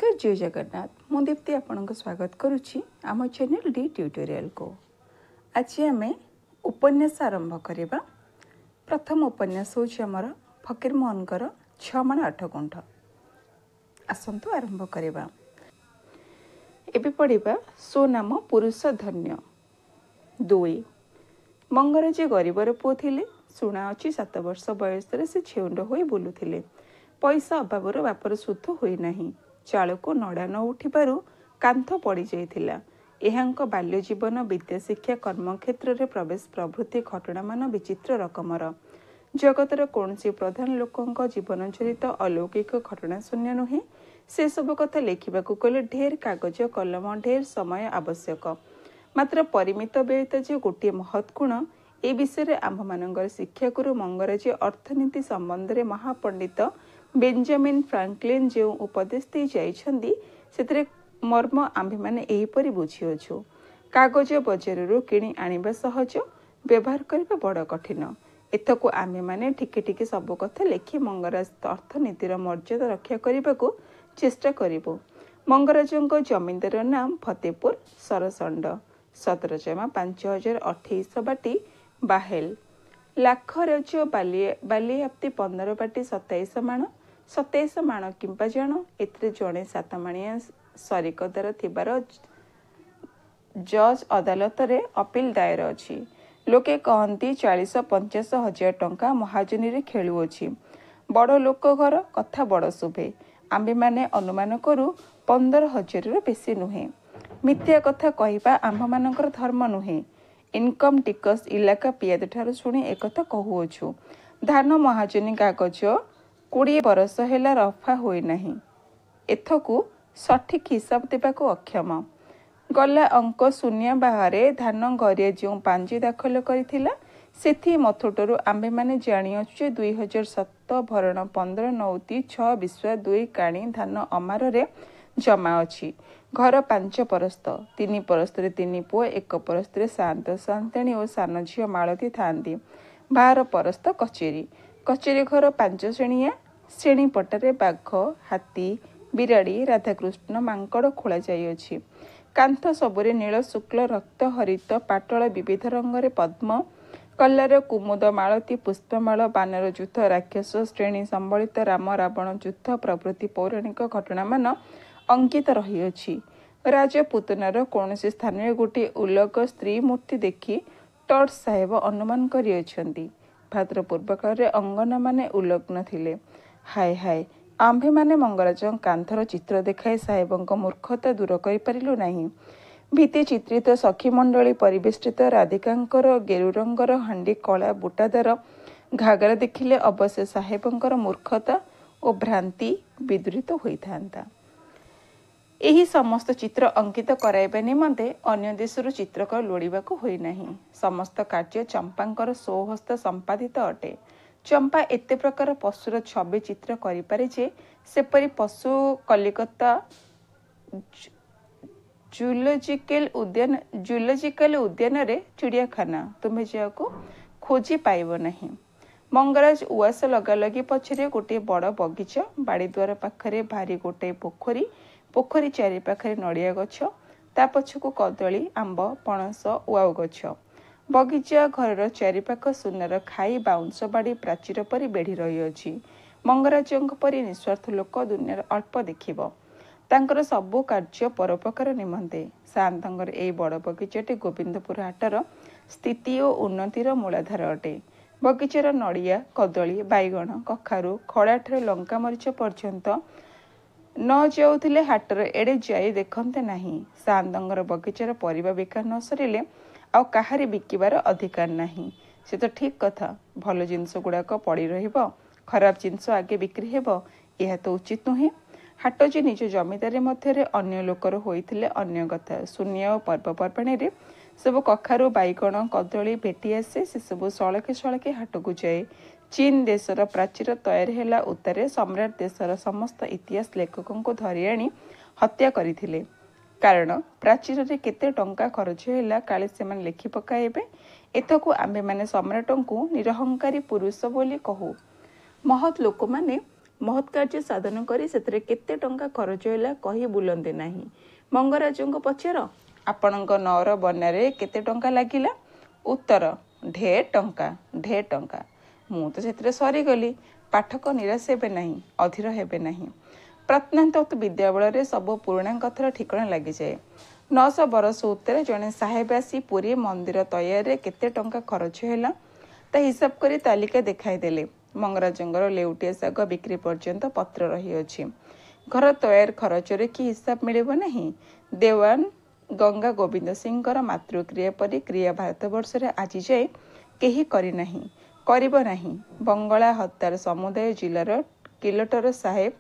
जय जगन्नाथ मु दीप्ति आपन को स्वागत करुच्ची आम चैनल डी ट्यूटोरियल को। आज आम उपन्यास आरंभ करवा। प्रथम उपन्यास हूँ आमर फकीर मोहनकर 6 माण 8 गुंठ। आसतु आरंभ करवा। एबे पढ़िबा सोनाम पुरुष धन्य 2। मंगराज गरीबर पुओ थिले। शुणा अच्छी 7 वर्ष बयस से छेउंड होई बुलुथिले। पैसा अभावर बापर सुध होई नाही। चालको नड़ा न उठिबारु कांथ पड़ जाइथिला। एहांक बाल्य जीवन विद्या शिक्षा कर्मक्षेत्र रे प्रवेश प्रभृति घटना मान विचित्र रकमर। जगतर कौनसी प्रधान लोकंक जीवन चरित अलौकिक घटना शून्य नुहे। से सब कथा लेखिबाकु कले ढेर कागज कलम ढेर समय आवश्यक। मात्र परिमित व्ययित जे गोटे महत् गुण ए विषय आम्भ मानकर शिक्षागुरु मंगराज अर्थनीति संबंध में महापंडित बेंजामिन फ्रांकलिन जो उपदेश दे जाइछन्दी सेतरे मर्म आम्भे माने एहीपरि बुझिअछु। कागज बजारରୁ किणी आनिबा सहज, व्यवहार करबा बड़ कठिन। एथको आम्भे माने ठिके ठिके सब कथा लेखि मंगराज अर्थनीतिर मर्यादा रक्षा करबाकू चेष्टा करिबो। मंगराजଙ୍କ जमींदार नाम फतेपुर सरसंड। 17 जमा 5028 बाटी बाहेल। लाख रज बालियाप्ति 15 बाटी 27 माण। 27 माण किंपा जाण एथरे जणे 7 माणिया सरिकदार थिबार जज अदालत रे अपील दायर अछि। लोके कहंती 40-50 हजार टंका महाजनी रे खेलु अछि। बड़ लोक घर कथा बड़ शुभे। आम्बे माने अनुमान करू 15,000 रो बेसी नुहे। मिथ्या कथा कहिबा आम्भ मानकर धर्म नुहे। इनकम टिकस इलाका पियाद ठार शुणी एकथा कहुअछु। धान महाजनी कागज 20 बरस हेला रफा होई नाही। एथकू सठिक हिसाब देबाकू अक्षम। गला अंक शून्य बाहरे धान गरिया जो पांजी दाखल करिथिला सेथि मथोटरू आम्बे माने जानिअछु जे 2007 भरण 15 नौती 6 विश्वा 2 काणी धान अमार रे जमा अछि। घर 5 परस्त, 3 परस्ତରେ 3 पुओ, 1 परस्ତରେ शांत शांताणी और सान झियो मालती थांती। 12 परस्त कचेरी। कचेरी घर 5 श्रेणिया। श्रेणी पटारे बाघ, हाथी, बिराड़ी, राधाकृष्ण, मांकड़ खोला जाइअछि। कांथ सबुरे नील शुक्ल रक्त हरित पाटल विविध रंगरे पद्म कल्लार कुमुद मालती पुष्पमाल बानर युद्ध राक्षस श्रेणी संबलित राम रावण युद्ध प्रभृति पौराणिक घटना मान अंकित रही। राजपुतनार कौनसी स्थान में गोटे उलग स्त्री मूर्ति देखि टर्च साहेब अनुमान करिअछन्ति। भाद्रपूर्व काल अंगना माने उलग्न थिले। हाय हाय आम्भे माने मंगराज कांथर चित्र देखाई साहेबंक मूर्खता दूर करि पारिलु नाही। भीति चित्रित सखी मंडली परिवेष्टित राधिकांकर गेरु रंगर हांडी कला बुटादार घागरा देखिले अवश्य साहेबंकर मूर्खता और भ्रांति विदृत होइथांता। एही समस्त चित्र अंकित कराइबा निमंते अन्य देशरू चित्रकर लोड़ीबाकू होई नाही। समस्त कार्य चंपांकर स्वहस्त संपादित अटे। चंपा एते प्रकार पशुर छवि चित्र करिपारे जे सेपरि पशु कलिकता जूलॉजिकल उद्यान रे चिड़ियाखाना तुम्हें जाको खोजी पाइब नहीं। मंगराज उआस लगा लगी पछरे गोटे बड़ बगीचा। बाड़ी द्वार पाखरे भारी गोटे पोखरी। पोखरी चारि पाखरे नड़िया गछ, ता पछकू कदली, आंब, पणस, उआउ गछ। बगीचा घरर चारिपाख सुनार खाई बाउंश बाड़ी प्राचीर परी बेढ़ी रही अछि। मंगराजंक परी निस्वार्थ लोक दुनियार अल्प देखिब। तांकर सबु कार्य परोपकार निमंते। शांतंकर एई बड़ बगीचाटी गोविंदपुर हाटर स्थिति और उन्नतिर मूलाधार अटे। बगीचार नड़िया, कदली, बाइगण, कखारू, खड़ाठार लंका मरीच पर्यंत न जाउथिले हाटर एड़े जाई देखन्ते नाही। शांतंकर बगीचार परिबा बिका न सरिले आउ काहारी बिकिबार अधिकार नाही। से तो ठीक कथा। भल जिनस गुड़ाक पड़ी रहिबो, खराब जिनस आगे बिक्री हेबो, यह तो उचित नुहे। हाट जे निज जमीदारी मध्य अन्य लोकर होइथिले अन्य कथा। शून्य और पर्वपर्वाणी रे सब कखारू, बाइगण, कदली भेटी आसे। से सब सड़के सड़के हाट को जाए। चीन देशर प्राचीर तैयार हेला उतारे सम्राट देशर समस्त इतिहास लेखकों को धरी आनी हत्या करथिले। कारण प्राचीर रे केते टंका खर्च होला काले सेमान लेखि पकाइबे। एथकू आम्भे माने सम्राटंकु निरहंकारी पुरुष बोली कहू। महत लोक माने महत् कार्य साधन करी सेतरे केते टंका खर्च होला कही बुलंदे नाही। मंगराजंको पचार आपणक नौर बनारे केते टंका लागिला? उत्तर ढे टंका। मु तो सेतरे सरीगली। पाठक निराश हेबे नाही, अधीर हेबे नाही। प्रत्नातोक्त विद्याबल सब पुराणा कथार ठिकणा लगी जाए। 900 बरस उत्तर जड़े साहेब आसी पुरी मंदिर तैयारी केते टंका खर्च हैला ता हिसाब करी तालिका देखाई देले। मंगराजंगर लेउटिया साग बिक्री पर्यंत पत्र रही अछि। घर तैयार खर्च रे कि हिसाब मिलिब नहीं। देवान गंगा गोविंद सिंह मातृक्रिया परी क्रिया भारतवर्ष रे आज जाए केही करी नहीं, करिब नहीं। बंगला हत्यार समुदाय जिलार किलटर साहेब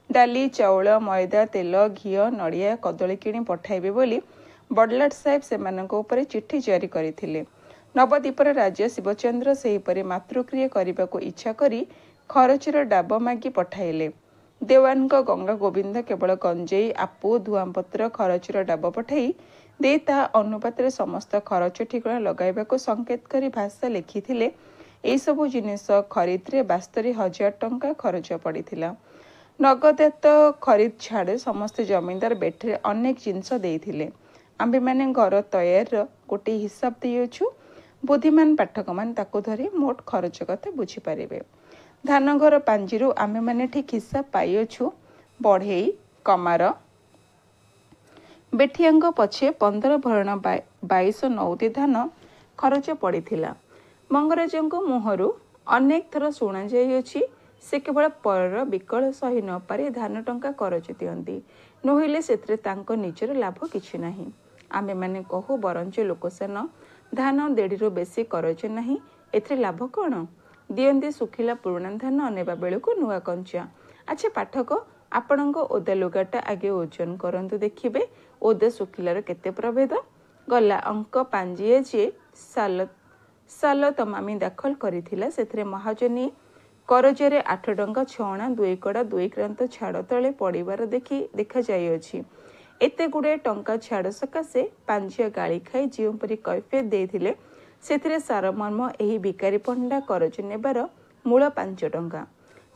डाली चाउल मैदा तेल घी नड़िया कदली किणी पठाइबे बोली बडलाट साहेब सेमानक उपरे चिट्ठी जारी करथिले। नवद्वीपर राज्य शिवचंद्र सेहीपरि मातृक्रिया करने इच्छा करी खरचर डाब मागी पठाइले। देवान गंगा गोविंद केवल गंजेई आपु धुआंपत्र खरचर डाब पठाई दे ता अनुपात समस्त खरच ठिकणा लगाइबाको संकेत करी भाषा लिखिथिले। एई सबु जिनिस खरीद रे 72,000 टंका खर्च पड़िथिला। नगदात खरीद छाड़े समस्त जमींदार बेठरे अनेक जिनस देइथिले। आम्बे माने घर तैयार गोटे हिसाब देइछु। बुद्धिमान पाठक मान ताको धरी मोट खर्च कथा बुझी पारिबे। धान घर पांजीरु आमे माने ठीक हिसाब पाइछु। बढ़ेई कमार बेठियांग पछे 15 भरण 22 नौती धान खर्च पड़िथिला। मंगराजंको मुहरु अनेक थर शुणा जाइछि से केवल पर विकल सही न पारे धान टंका खरच दियंती, नहिले सेतरे तांको निजर लाभ किछि नाही। आमे माने कहू बरंच लोकसान धान देढ़ बेसी खरच नाही, एथरे लाभ कौन? दियंती सुखिला पुराणा धान नेबा बेलକୁ नुआ कंचा। अच्छा पाठक आपणक ओदा लुगाटा आगे ओजन करंतु देखिबे ओदा सुखिलार केते प्रभेद। गला अंक पांजिए जे साल तमामी दाखल करिथिला सेथरे महाजनी करजरे 8 टंका 6 अणा 2 कड़ा 2 क्रांत छाड़ तले पड़िबार देखा जाइछि। एते गुडे टंका छाड़ सकाशे पांजिया गाड़ी खाई जोपरी कैफियत देथिले सेथरे सारमर्म एही भिकारी पंडा करज नेबार मूल 5 टंका।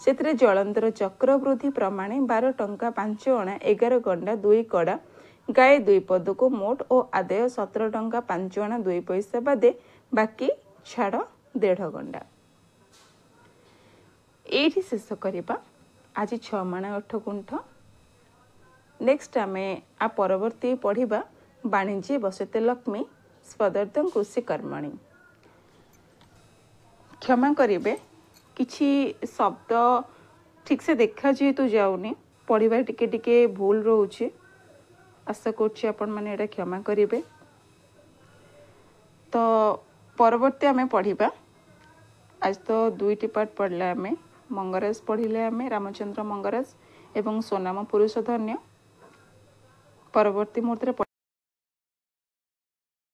सेथरे जलंधर चक्रवृद्धि प्रमाणे 12 टंका 5 अणा 11 गंडा 2 कड़ा गाए 2 पद को मोट और आदाय 17 टंका 5 अणा 2 पैसा बादे बाकी छाड़ 1.5 गंडा। एठी शेष करिबा आज 6 माण 8 गुंठ। नेक्स्ट आमे आ परवर्ती पढ़िबा वाणिज्य बसते लक्ष्मी स्वदर्दं कृषि कर्मणि। क्षमा करिबे किछि शब्द ठीक से देखा जेतु जाउनी पढ़िबा टिके टिके भूल रहउछि। आशा करछि आपण माने एटा क्षमा करिबे। तो परवर्ती आमे पढ़िबा आज तो 2टी पार्ट पढ़ला आमे मंगराज पढ़िले आमे रामचंद्र मंगराज एवं सोनाम पुरुष धन्य। परवर्ती मुहूर्त